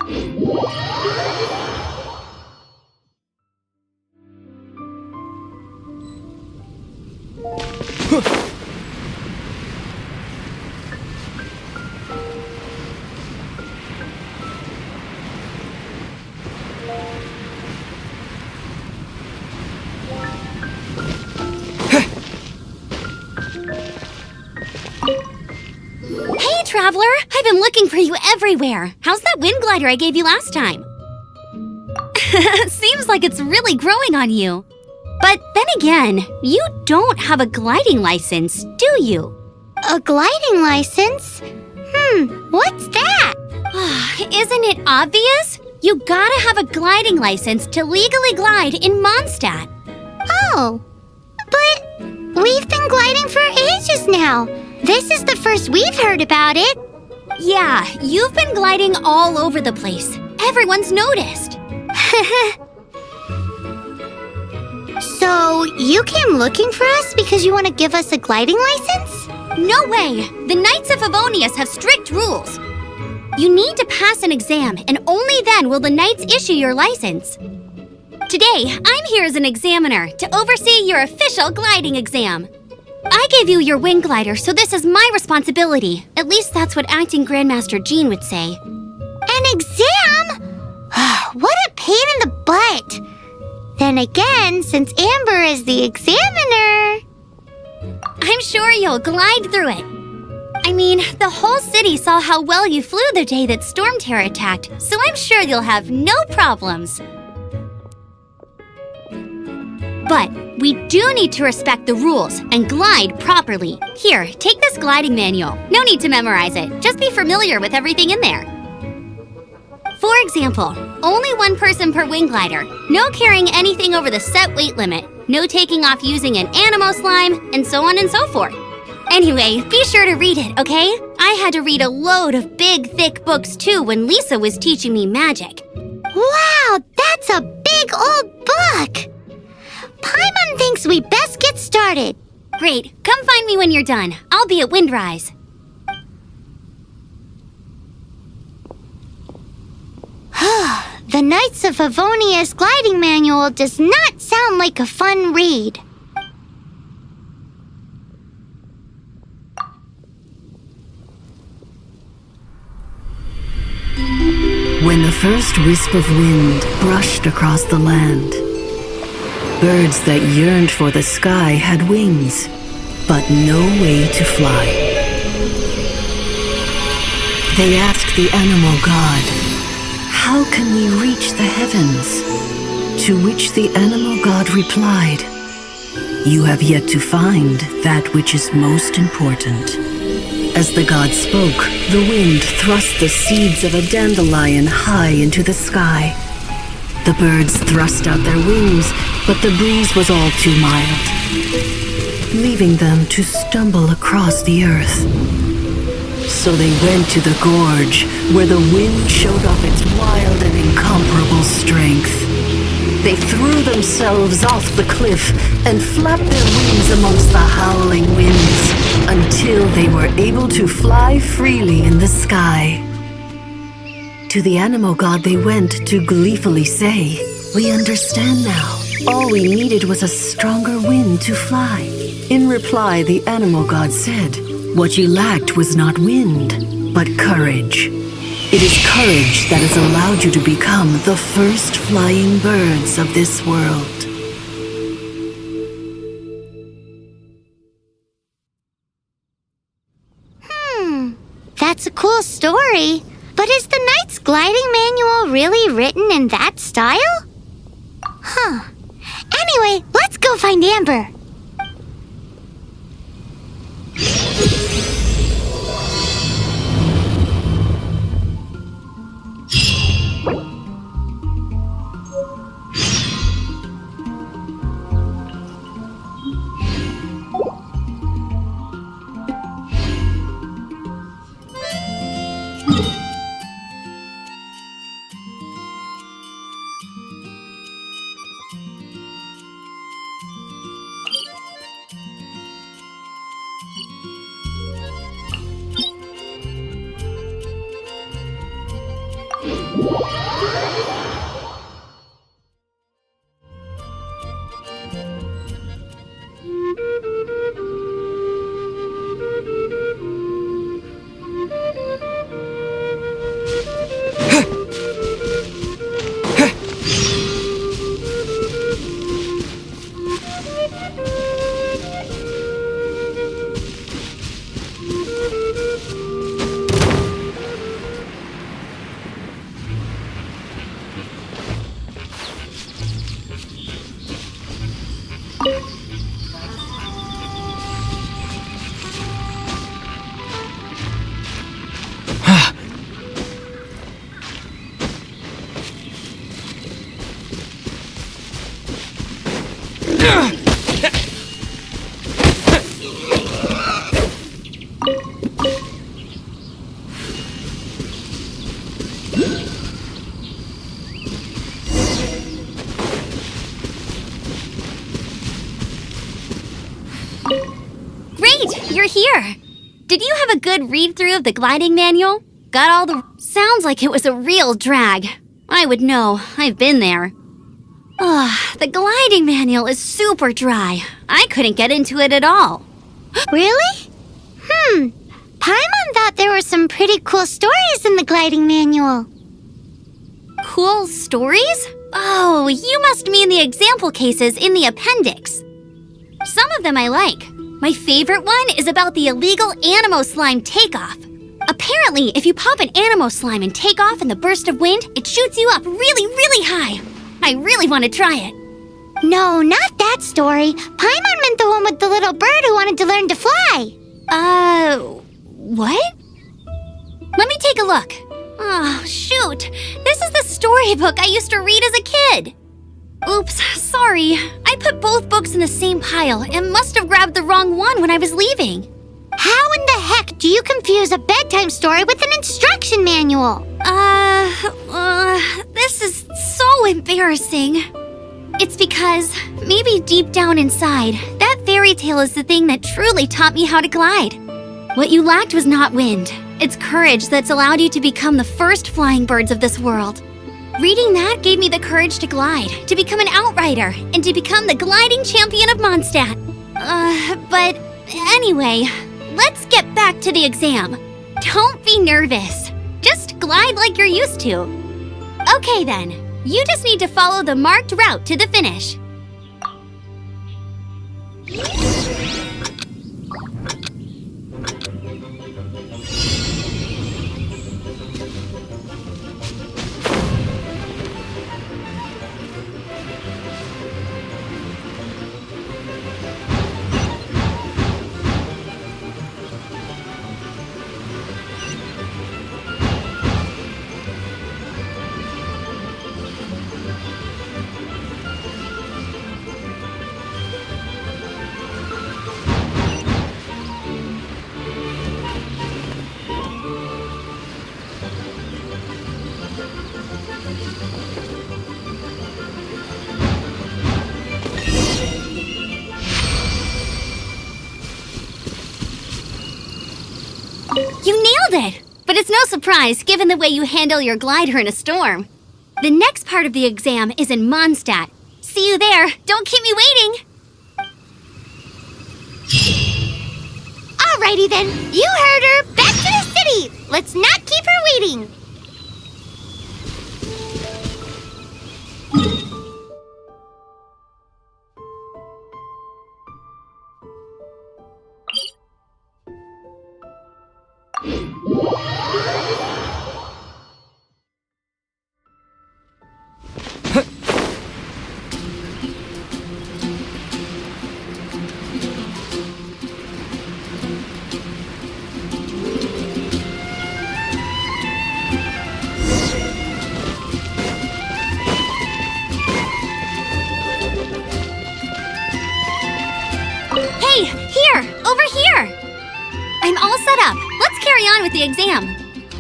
Hey, Traveler! I've been looking for you everywhere. How's that wind glider I gave you last time? Seems like it's really growing on you. But then again, you don't have a gliding license, do you? A gliding license? What's that? Isn't it obvious? You gotta have a gliding license to legally glide in Mondstadt. Oh, but we've been gliding for ages now. This is the first we've heard about it. Yeah, you've been gliding all over the place. Everyone's noticed. So, you came looking for us because you want to give us a gliding license? No way! The Knights of Favonius have strict rules. You need to pass an exam, and only then will the Knights issue your license. Today, I'm here as an examiner to oversee your official gliding exam. I gave you your wing glider, so this is my responsibility. At least that's what Acting Grandmaster Jean would say. An exam? What a pain in the butt! Then again, since Amber is the examiner... I'm sure you'll glide through it. I mean, the whole city saw how well you flew the day that Storm Terror attacked, so I'm sure you'll have no problems. But we do need to respect the rules and glide properly. Here, take this gliding manual. No need to memorize it. Just be familiar with everything in there. For example, only one person per wing glider, no carrying anything over the set weight limit, no taking off using an animo slime, and so on and so forth. Anyway, be sure to read it, okay? I had to read a load of big, thick books too when Lisa was teaching me magic. Wow, that's a big old book! Paimon thinks we best get started. Great, come find me when you're done. I'll be at Windrise. The Knights of Favonius gliding manual does not sound like a fun read. When the first wisp of wind brushed across the land, birds that yearned for the sky had wings, but no way to fly. They asked the animal god, "How can we reach the heavens?" To which the animal god replied, "You have yet to find that which is most important." As the god spoke, the wind thrust the seeds of a dandelion high into the sky. The birds thrust out their wings, but the breeze was all too mild, leaving them to stumble across the earth. So they went to the gorge, where the wind showed off its wild and incomparable strength. They threw themselves off the cliff and flapped their wings amongst the howling winds until they were able to fly freely in the sky. To the animal god they went to gleefully say, "We understand now. All we needed was a stronger wind to fly." In reply, the animal god said, "What you lacked was not wind, but courage. It is courage that has allowed you to become the first flying birds of this world." That's a cool story. But is the Knight's gliding manual really written in that style? Anyway, let's go find Amber. Great, you're here. Did you have a good read-through of the gliding manual? Got all the... Sounds like it was a real drag. I would know. I've been there. The gliding manual is super dry. I couldn't get into it at all. Really? Paimon thought there were some pretty cool stories in the gliding manual. Cool stories? Oh, you must mean the example cases in the appendix. Some of them I like. My favorite one is about the illegal Animo Slime takeoff. Apparently, if you pop an Animo Slime and take off in the burst of wind, it shoots you up really, really high. I really want to try it. No, not that story. Paimon meant the one with the little bird who wanted to learn to fly. What? Let me take a look. Oh, shoot. This is the storybook I used to read as a kid. Oops, sorry. I put both books in the same pile and must have grabbed the wrong one when I was leaving. How in the heck do you confuse a bedtime story with an instruction manual? This is so embarrassing. It's because, maybe deep down inside, that fairy tale is the thing that truly taught me how to glide. What you lacked was not wind. It's courage that's allowed you to become the first flying birds of this world. Reading that gave me the courage to glide, to become an outrider, and to become the gliding champion of Mondstadt. But anyway, let's get back to the exam. Don't be nervous. Just glide like you're used to. Okay then, you just need to follow the marked route to the finish. You nailed it! But it's no surprise given the way you handle your glider in a storm. The next part of the exam is in Mondstadt. See you there. Don't keep me waiting. Alrighty then, you heard her. Back to the city. Let's not keep her waiting. Hey, here! Over here! I'm all set up. Let's carry on with the exam.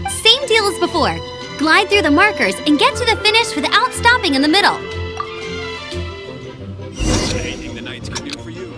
Same deal as before. Glide through the markers and get to the finish without stopping in the middle. Anything the knights can do for you?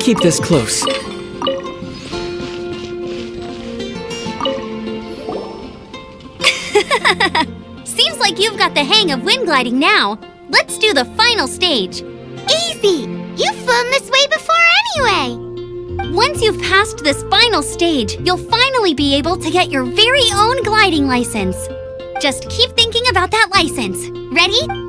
keep this close. Seems like you've got the hang of wind gliding now. Let's do the final stage. Easy! You've flown this way before anyway! Once you've passed this final stage, you'll finally be able to get your very own gliding license. Just keep thinking about that license. Ready?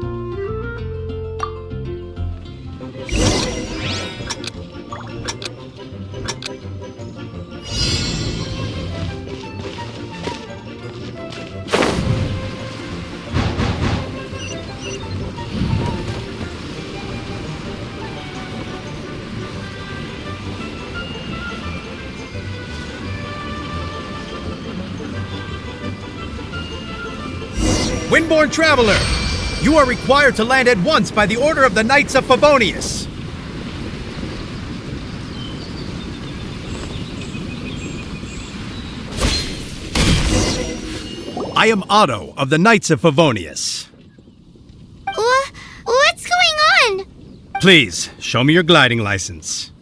Windborne Traveler, you are required to land at once by the order of the Knights of Favonius. I am Otto of the Knights of Favonius. What's going on? Please, show me your gliding license.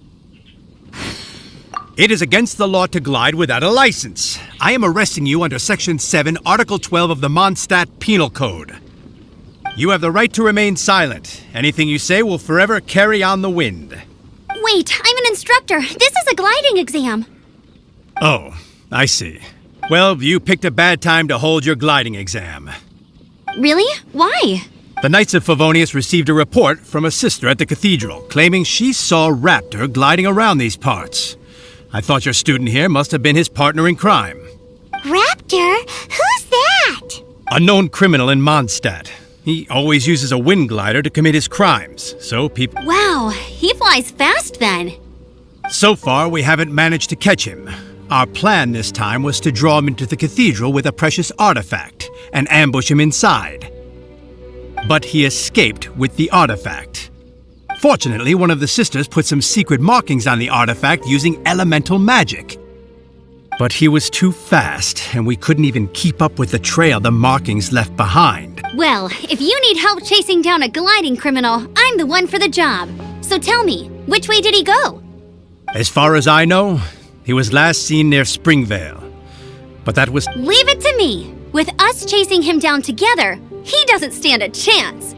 It is against the law to glide without a license. I am arresting you under Section 7, Article 12 of the Mondstadt Penal Code. You have the right to remain silent. Anything you say will forever carry on the wind. Wait, I'm an instructor. This is a gliding exam. Oh, I see. Well, you picked a bad time to hold your gliding exam. Really? Why? The Knights of Favonius received a report from a sister at the cathedral claiming she saw Raptor gliding around these parts. I thought your student here must have been his partner in crime. Raptor? Who's that? A known criminal in Mondstadt. He always uses a wind glider to commit his crimes, so people... Wow, he flies fast then. So far, we haven't managed to catch him. Our plan this time was to draw him into the cathedral with a precious artifact and ambush him inside. But he escaped with the artifact. Fortunately, one of the sisters put some secret markings on the artifact using elemental magic. But he was too fast, and we couldn't even keep up with the trail the markings left behind. Well, if you need help chasing down a gliding criminal, I'm the one for the job. So tell me, which way did he go? As far as I know, he was last seen near Springvale. But that was... Leave it to me. With us chasing him down together, he doesn't stand a chance.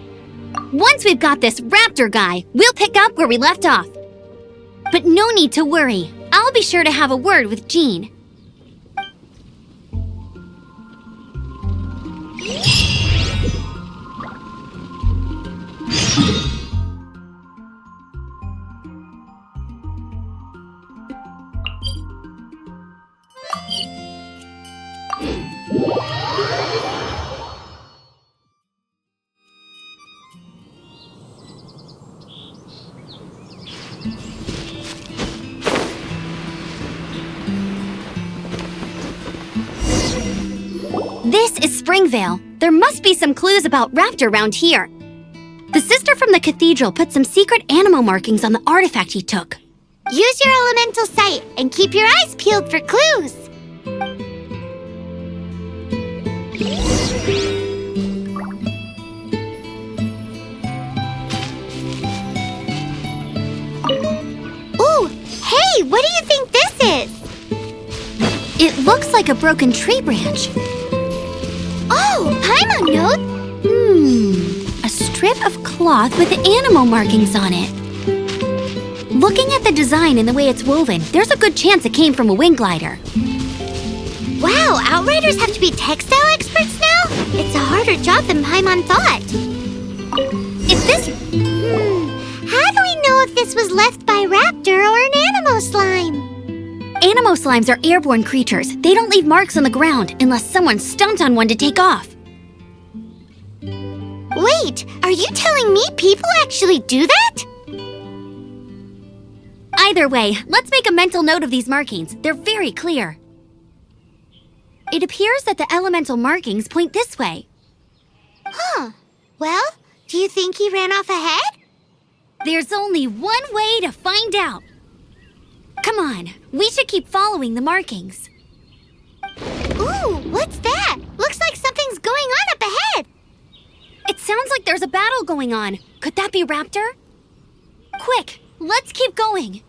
Once we've got this Raptor guy, we'll pick up where we left off. But no need to worry. I'll be sure to have a word with Jean. This is Springvale. There must be some clues about Raptor around here. The sister from the cathedral put some secret animal markings on the artifact he took. Use your elemental sight and keep your eyes peeled for clues. Ooh, hey, what do you think this is? It looks like a broken tree branch. Oh, Paimon note. A strip of cloth with animal markings on it. Looking at the design and the way it's woven, there's a good chance it came from a wind glider. Wow, Outriders have to be textile experts now? It's a harder job than Paimon thought. If this... How do we know if this was left by Raptor or an animal slime? Animo slimes are airborne creatures. They don't leave marks on the ground unless someone stomped on one to take off. Wait, are you telling me people actually do that? Either way, let's make a mental note of these markings. They're very clear. It appears that the elemental markings point this way. Huh. Well, do you think he ran off ahead? There's only one way to find out. Come on, we should keep following the markings. Ooh, what's that? Looks like something's going on up ahead. It sounds like there's a battle going on. Could that be Raptor? Quick, let's keep going.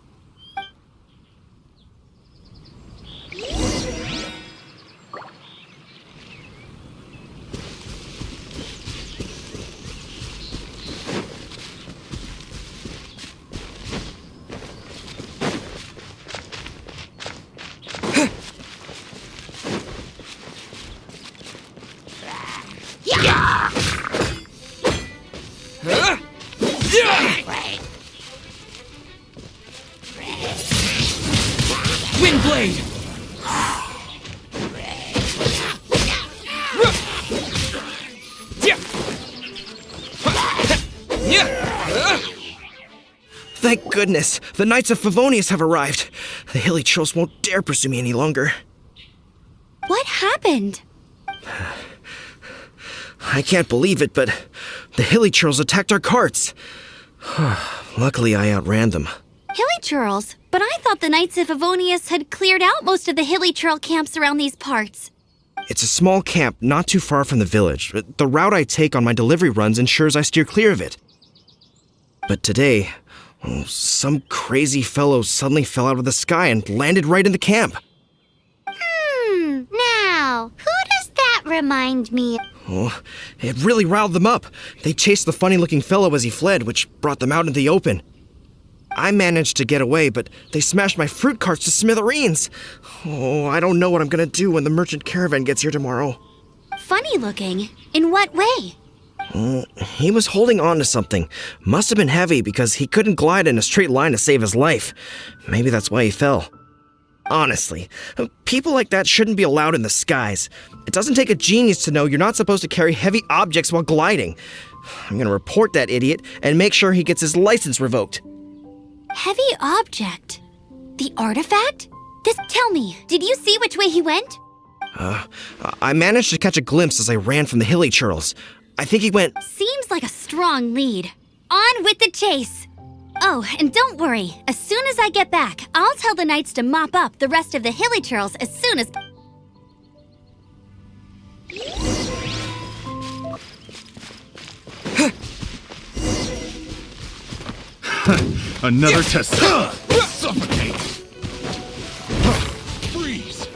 goodness, the Knights of Favonius have arrived. The hilly trolls won't dare pursue me any longer. What happened? I can't believe it, but the hilly trolls attacked our carts. Luckily, I outran them. Hilly churls? But I thought the Knights of Favonius had cleared out most of the hilly churl camps around these parts. It's a small camp not too far from the village. The route I take on my delivery runs ensures I steer clear of it. But today, some crazy fellow suddenly fell out of the sky and landed right in the camp. Now, who does that remind me? Oh, it really riled them up. They chased the funny-looking fellow as he fled, which brought them out into the open. I managed to get away, but they smashed my fruit carts to smithereens. Oh, I don't know what I'm gonna do when the merchant caravan gets here tomorrow. Funny looking? In what way? He was holding on to something. Must have been heavy because he couldn't glide in a straight line to save his life. Maybe that's why he fell. Honestly, people like that shouldn't be allowed in the skies. It doesn't take a genius to know you're not supposed to carry heavy objects while gliding. I'm gonna report that idiot and make sure he gets his license revoked. Heavy object? The artifact? Tell me, did you see which way he went? I managed to catch a glimpse as I ran from the hilly churls. I think he went... Seems like a strong lead. On with the chase! Oh, and don't worry. As soon as I get back, I'll tell the knights to mop up the rest of the hilly churls as soon as... Another test. Suffocate. Freeze.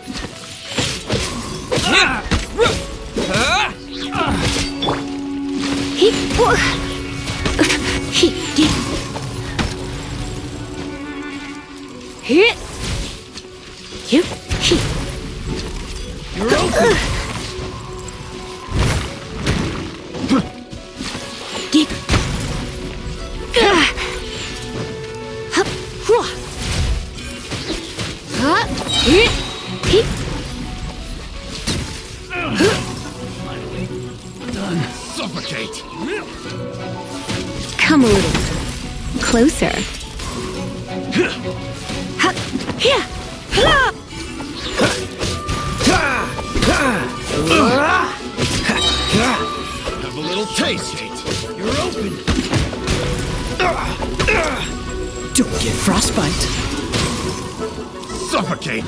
You're open. Suffocate. Come a little closer. Have a little taste. You're open. Don't get frostbite. Suffocate.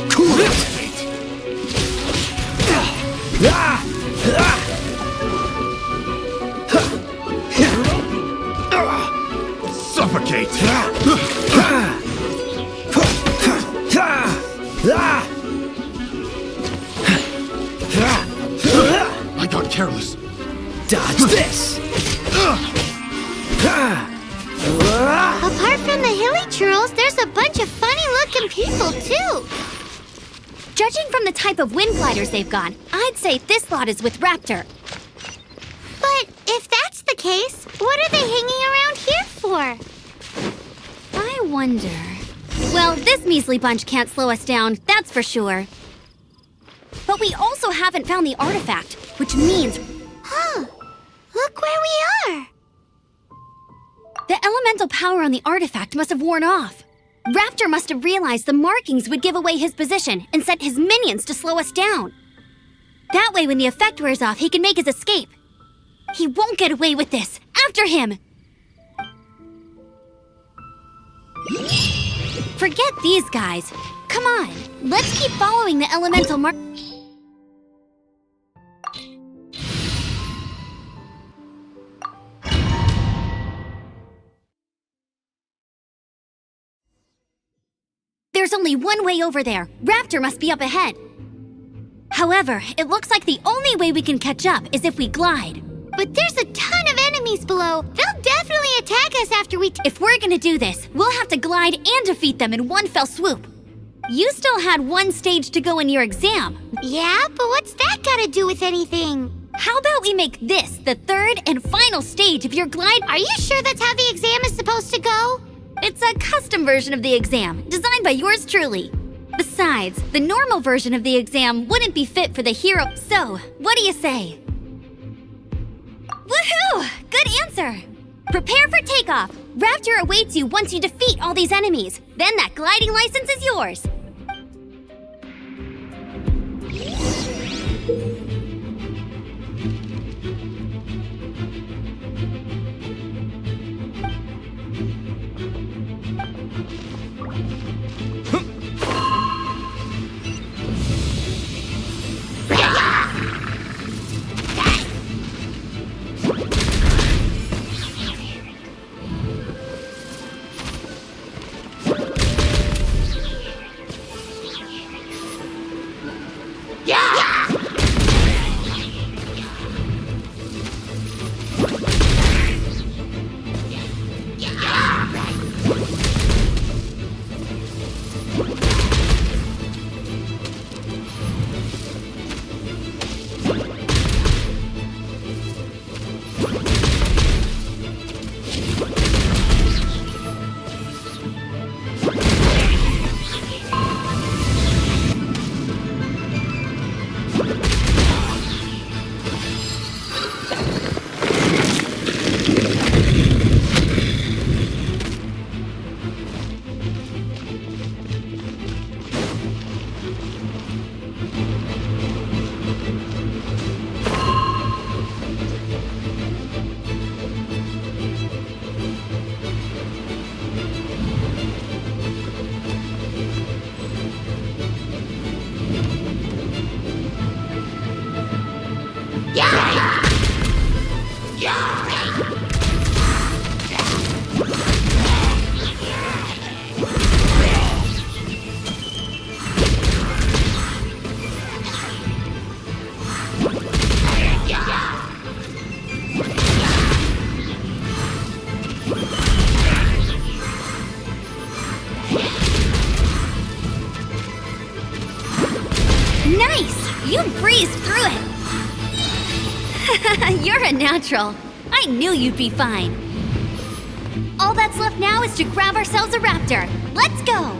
Cool it. Suffocate. I got careless. Dodge this! Apart from the hilly churls, there's a bunch of funny-looking people, too. Judging from the type of wind gliders they've got, I'd say this lot is with Raptor. But if that's the case, what are they hanging around here for? I wonder... Well, this measly bunch can't slow us down, that's for sure. But we also haven't found the artifact, which means... Look where we are. The elemental power on the artifact must have worn off. Raptor must have realized the markings would give away his position and sent his minions to slow us down. That way, when the effect wears off, he can make his escape. He won't get away with this. After him! Forget these guys. Come on, let's keep following the elemental mark... There's only one way over there. Raptor must be up ahead. However, it looks like the only way we can catch up is if we glide. But there's a ton of enemies below. They'll definitely attack us after we... If we're gonna do this, we'll have to glide and defeat them in one fell swoop. You still had one stage to go in your exam. Yeah, but what's that gotta do with anything? How about we make this the third and final stage of your glide? Are you sure that's how the exam is supposed to go? It's a custom version of the exam, designed by yours truly. Besides, the normal version of the exam wouldn't be fit for the hero. So, what do you say? Woohoo! Good answer! Prepare for takeoff. Raptor awaits you once you defeat all these enemies. Then that gliding license is yours. Nice! You breezed through it! You're a natural. I knew you'd be fine. All that's left now is to grab ourselves a raptor. Let's go!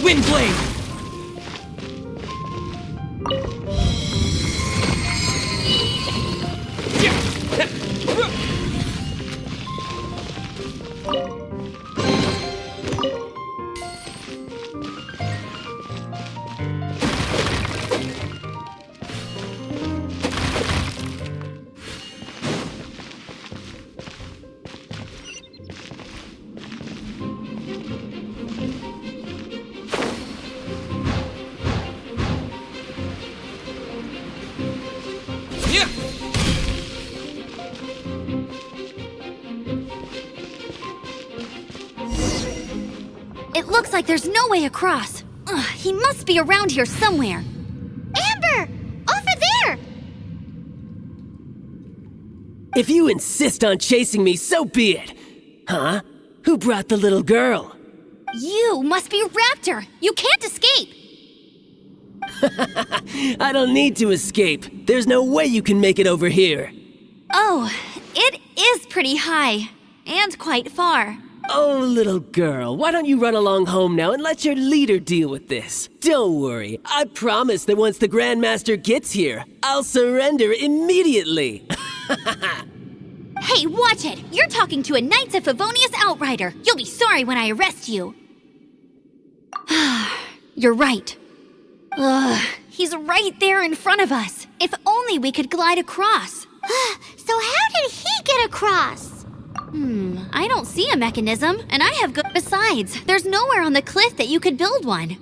Wind blade! It looks like there's no way across. Ugh, he must be around here somewhere. Amber! Over there! If you insist on chasing me, so be it. Huh? Who brought the little girl? You must be Raptor. You can't escape. I don't need to escape. There's no way you can make it over here. Oh, it is pretty high. And quite far. Oh, little girl, why don't you run along home now and let your leader deal with this? Don't worry, I promise that once the Grandmaster gets here, I'll surrender immediately. Hey, watch it! You're talking to a Knights of Favonius outrider. You'll be sorry when I arrest you. You're right. Ugh, he's right there in front of us. If only we could glide across. So how did he get across? I don't see a mechanism, and I have good. Besides, there's nowhere on the cliff that you could build one.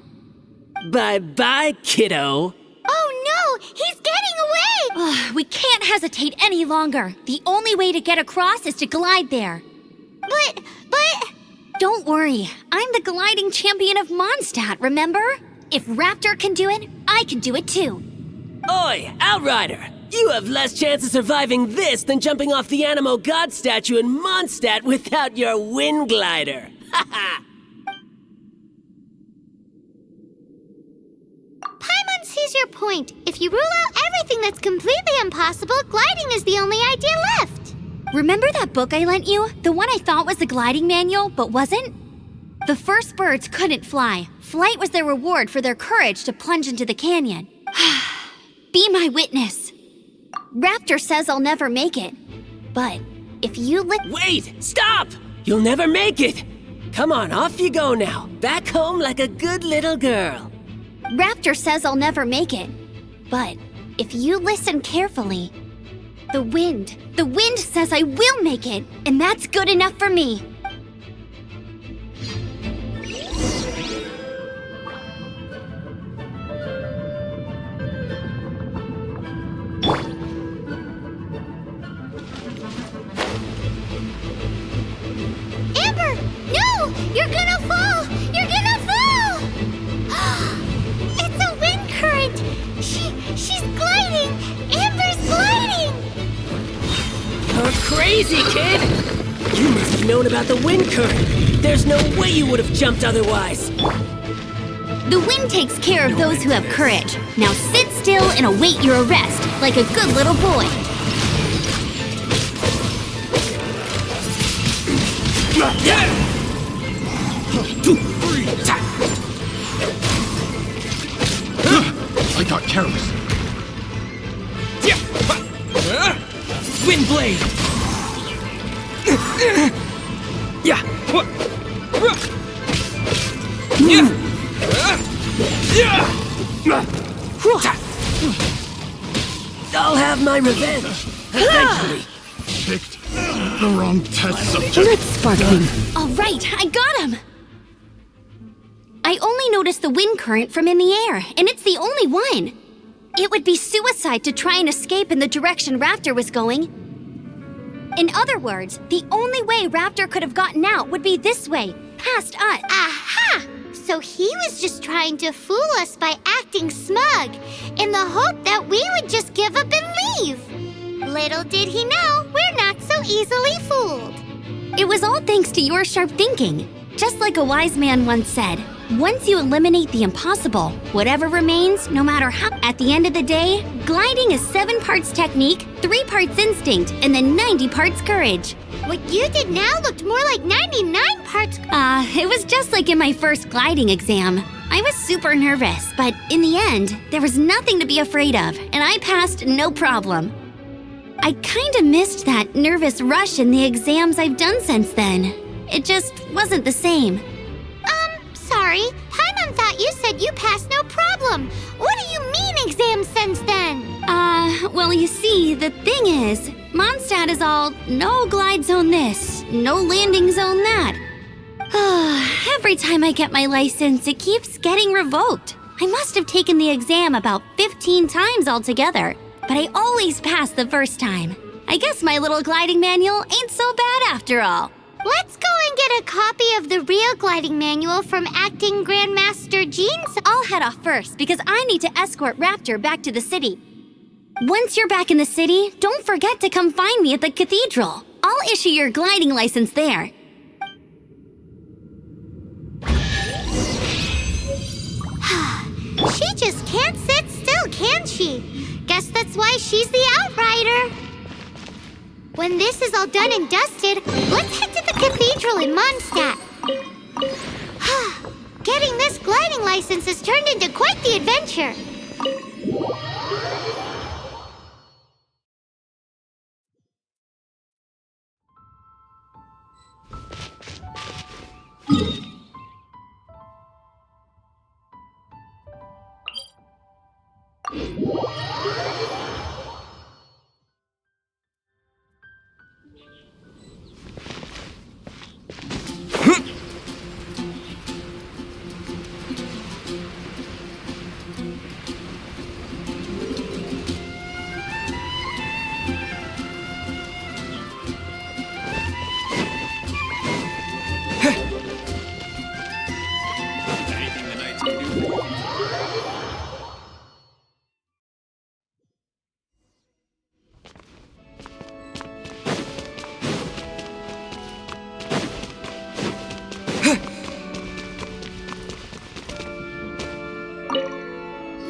Bye-bye, kiddo. Oh no, he's getting away! Ugh, we can't hesitate any longer. The only way to get across is to glide there. But... Don't worry, I'm the gliding champion of Mondstadt, remember? If Raptor can do it, I can do it too. Oi, Outrider! You have less chance of surviving this than jumping off the Animo God statue in Mondstadt without your wind glider. Haha! Paimon sees your point. If you rule out everything that's completely impossible, gliding is the only idea left. Remember that book I lent you? The one I thought was the gliding manual, but wasn't? The first birds couldn't fly. Flight was their reward for their courage to plunge into the canyon. Be my witness. Raptor says I'll never make it. But if you Wait! Stop! You'll never make it! Come on, off you go now. Back home like a good little girl. Raptor says I'll never make it. But if you listen carefully, the wind says I will make it, and that's good enough for me. Amber! No! You're gonna fall! You're gonna fall! It's a wind current! She's gliding! Amber's gliding! You're crazy, kid! You must have known about the wind current. There's no way you would have jumped otherwise. The wind takes care of those who have courage. Now sit still and await your arrest, like a good little boy. I got careless. Wind Blade! Yeah! I'll have my revenge, eventually. Picked the wrong test subject. Let's spark him. All right, I got him! I only noticed the wind current from in the air, and it's the only one. It would be suicide to try and escape in the direction Raptor was going. In other words, the only way Raptor could have gotten out would be this way, past us. Aha! So he was just trying to fool us by acting smug, in the hope that we would just give up and leave. Little did he know, we're not so easily fooled. It was all thanks to your sharp thinking. Just like a wise man once said, once you eliminate the impossible, whatever remains, no matter how. At the end of the day, gliding is 7 parts technique, 3 parts instinct, and then 90 parts courage. What you did now looked more like 99 parts. It was just like in my first gliding exam. I was super nervous, but in the end, there was nothing to be afraid of, and I passed no problem. I kinda missed that nervous rush in the exams I've done since then. It just wasn't the same. Sorry, Paimon thought you said you passed no problem. What do you mean exams since then? Well, you see, the thing is, Mondstadt is all no glide zone this, no landing zone that. Every time I get my license, it keeps getting revoked. I must have taken the exam about 15 times altogether, but I always pass the first time. I guess my little gliding manual ain't so bad after all. Let's go and get a copy of the real gliding manual from Acting Grandmaster Jean's. I'll head off first because I need to escort Raptor back to the city. Once you're back in the city, don't forget to come find me at the cathedral. I'll issue your gliding license there. She just can't sit still, can she? Guess that's why she's the outrider. When this is all done and dusted, let's head to the cathedral in Mondstadt. Getting this gliding license has turned into quite the adventure.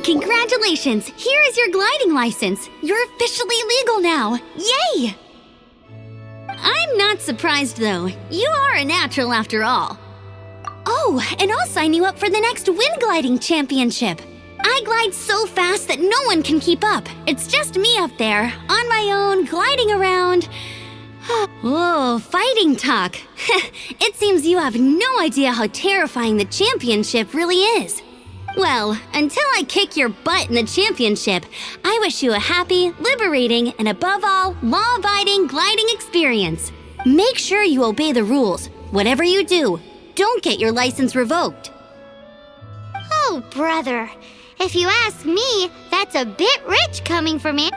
Congratulations! Here is your gliding license. You're officially legal now. Yay! I'm not surprised though. You are a natural after all. Oh, and I'll sign you up for the next wind gliding championship. I glide so fast that no one can keep up. It's just me up there, on my own, gliding around. Whoa, fighting talk. It seems you have no idea how terrifying the championship really is. Well, until I kick your butt in the championship, I wish you a happy, liberating, and above all, law-abiding gliding experience. Make sure you obey the rules. Whatever you do, don't get your license revoked. Oh, brother. If you ask me, that's a bit rich coming from it.